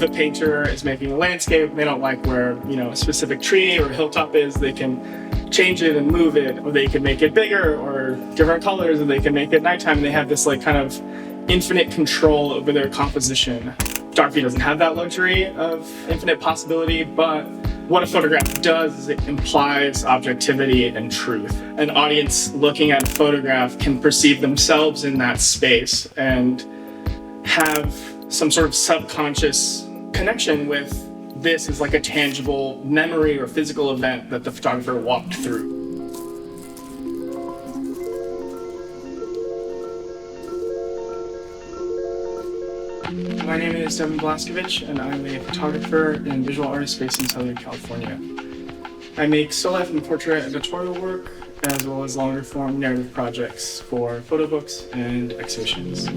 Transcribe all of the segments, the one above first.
if a painter is making a landscape, they don't like where, a specific tree or hilltop is, they can change it and move it, or they can make it bigger or different colors, and they can make it nighttime. And they have this kind of infinite control over their composition. Photography doesn't have that luxury of infinite possibility, but what a photograph does is it implies objectivity and truth. An audience looking at a photograph can perceive themselves in that space and have some sort of subconscious connection with this as a tangible memory or physical event that the photographer walked through. My name is Devin Blaskovich, and I'm a photographer and visual artist based in Southern California. I make still life and portrait editorial work, as well as longer form narrative projects for photo books and exhibitions.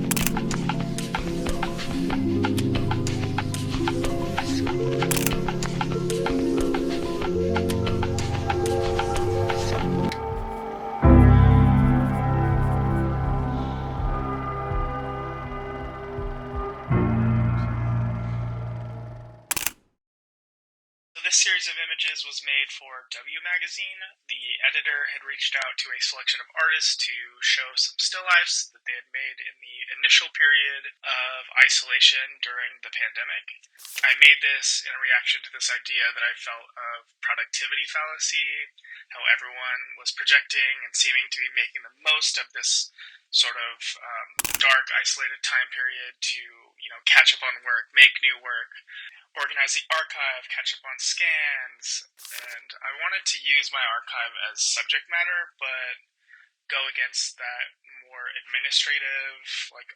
This series of images was made for W magazine. The editor had reached out to a selection of artists to show some still lifes that they had made in the initial period of isolation during the pandemic. I made this in a reaction to this idea that I felt of productivity fallacy, how everyone was projecting and seeming to be making the most of this sort of dark, isolated time period to, catch up on work, make new work, organize the archive, catch up on scans, and I wanted to use my archive as subject matter, but go against that more administrative,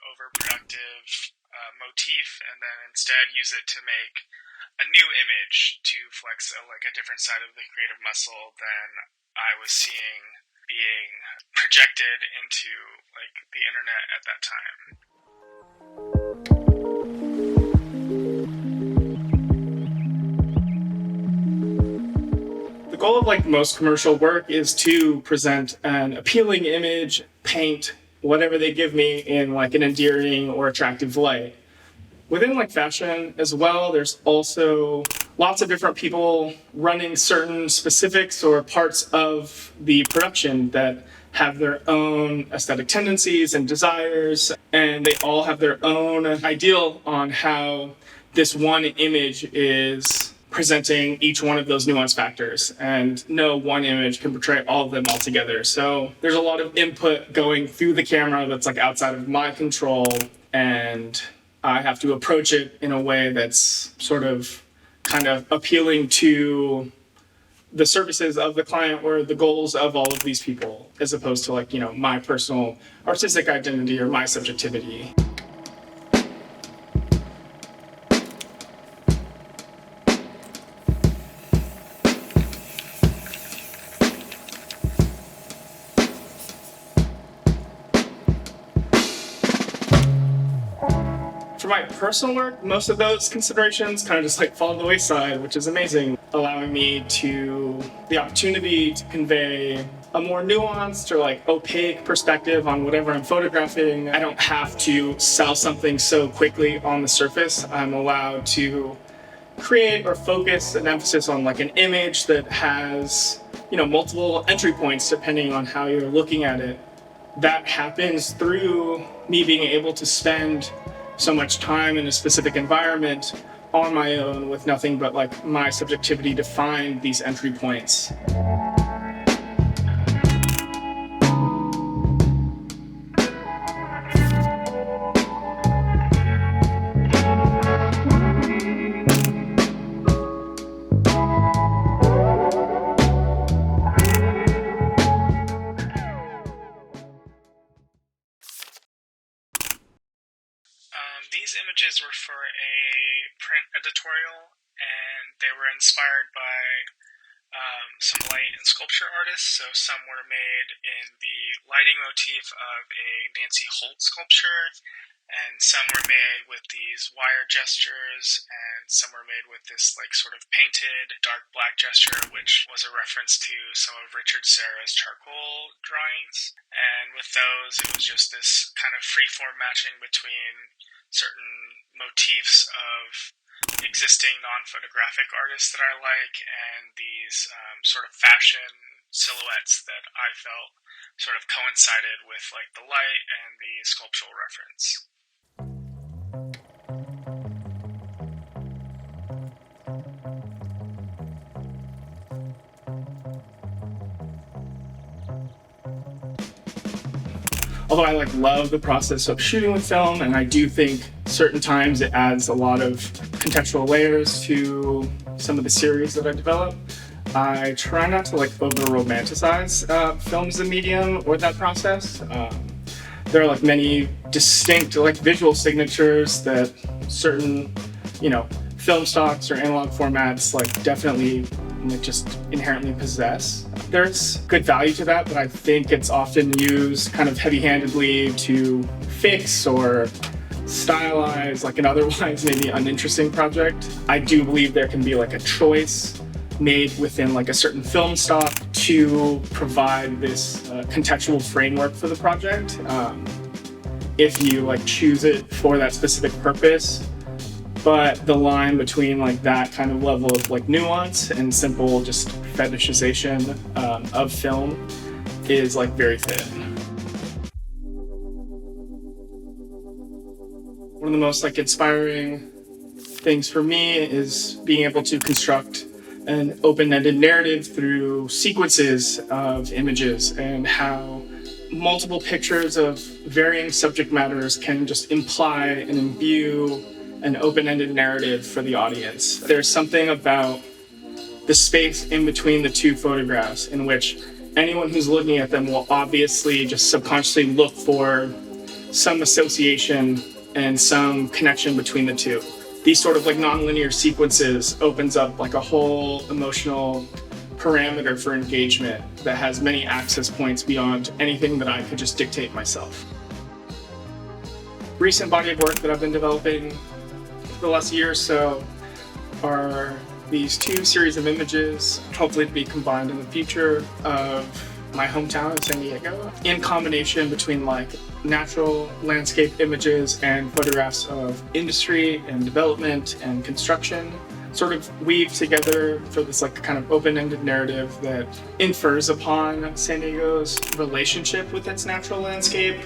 overproductive motif, and then instead use it to make a new image to flex a different side of the creative muscle than I was seeing being projected into the internet at that time. The goal of most commercial work is to present an appealing image, paint whatever they give me in an endearing or attractive light. Within fashion as well, there's also lots of different people running certain specifics or parts of the production that have their own aesthetic tendencies and desires, and they all have their own ideal on how this one image is presenting each one of those nuanced factors, and no one image can portray all of them all together. So there's a lot of input going through the camera that's outside of my control, and I have to approach it in a way that's sort of kind of appealing to the services of the client or the goals of all of these people, as opposed to my personal artistic identity or my subjectivity. For my personal work, most of those considerations kind of just fall to the wayside, which is amazing, allowing me the opportunity to convey a more nuanced or opaque perspective on whatever I'm photographing. I don't have to sell something so quickly on the surface. I'm allowed to create or focus an emphasis on an image that has, multiple entry points depending on how you're looking at it. That happens through me being able to spend so much time in a specific environment on my own with nothing but my subjectivity to find these entry points. These images were for a print editorial, and they were inspired by some light and sculpture artists. So some were made in the lighting motif of a Nancy Holt sculpture, and some were made with these wire gestures, and some were made with this sort of painted dark black gesture, which was a reference to some of Richard Serra's charcoal drawings. And with those, it was just this kind of free-form matching between certain motifs of existing non-photographic artists that I like, and these sort of fashion silhouettes that I felt sort of coincided with like the light and the sculptural reference. Although I love the process of shooting with film, and I do think certain times it adds a lot of contextual layers to some of the series that I develop, I try not to over-romanticize film as a medium or that process. There are many distinct visual signatures that certain film stocks or analog formats definitely just inherently possess. There's good value to that, but I think it's often used kind of heavy-handedly to fix or stylize an otherwise maybe uninteresting project. I do believe there can be a choice made within a certain film stock to provide this contextual framework for the project. If you choose it for that specific purpose, but the line between that kind of level of nuance and simple just fetishization of film is very thin. One of the most inspiring things for me is being able to construct an open-ended narrative through sequences of images, and how multiple pictures of varying subject matters can just imply and imbue an open-ended narrative for the audience. There's something about the space in between the two photographs in which anyone who's looking at them will obviously just subconsciously look for some association and some connection between the two. These sort of nonlinear sequences opens up a whole emotional parameter for engagement that has many access points beyond anything that I could just dictate myself. Recent body of work that I've been developing for the last year or so are these two series of images, hopefully to be combined in the future, of my hometown in San Diego, in combination between natural landscape images and photographs of industry and development and construction, sort of weave together for this kind of open-ended narrative that infers upon San Diego's relationship with its natural landscape.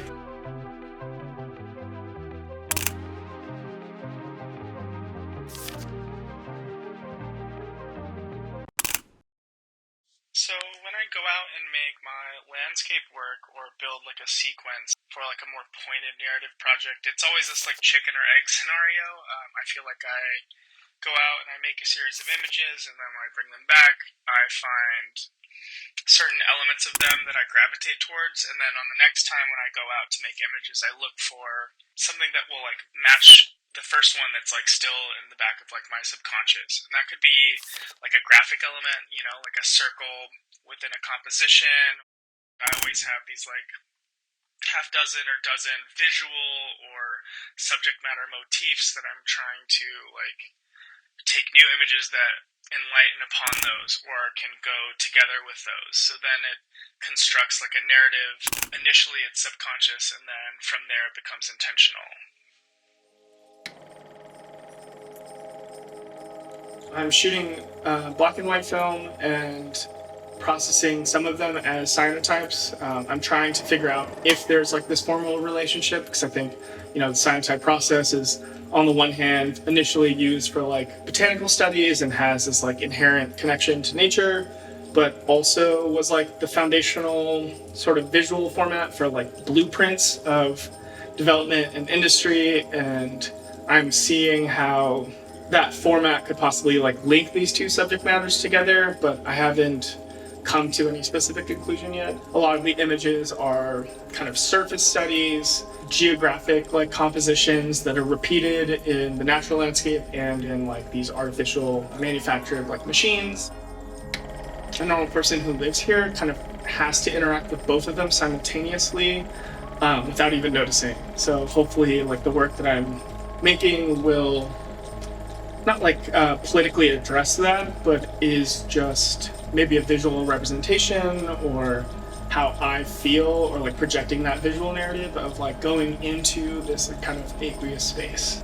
So when I go out and make my landscape work or build a sequence for a more pointed narrative project, it's always this chicken or egg scenario. I feel like I go out and I make a series of images, and then when I bring them back, I find certain elements of them that I gravitate towards, and then on the next time when I go out to make images, I look for something that will match the first one that's still in the back of my subconscious. And that could be a graphic element, like a circle within a composition. I always have these half dozen or dozen visual or subject matter motifs that I'm trying to take new images that enlighten upon those or can go together with those. So then it constructs a narrative. Initially it's subconscious, and then from there it becomes intentional. I'm shooting black and white film and processing some of them as cyanotypes. I'm trying to figure out if there's this formal relationship, because I think the cyanotype process is, on the one hand, initially used for botanical studies and has this inherent connection to nature, but also was the foundational sort of visual format for blueprints of development and industry. And I'm seeing how that format could possibly link these two subject matters together, but I haven't come to any specific conclusion yet. A lot of the images are kind of surface studies, geographic compositions that are repeated in the natural landscape and in these artificial manufactured machines. A normal person who lives here kind of has to interact with both of them simultaneously without even noticing. So hopefully the work that I'm making will not politically address that, but is just maybe a visual representation or how I feel, or projecting that visual narrative of going into this kind of aqueous space.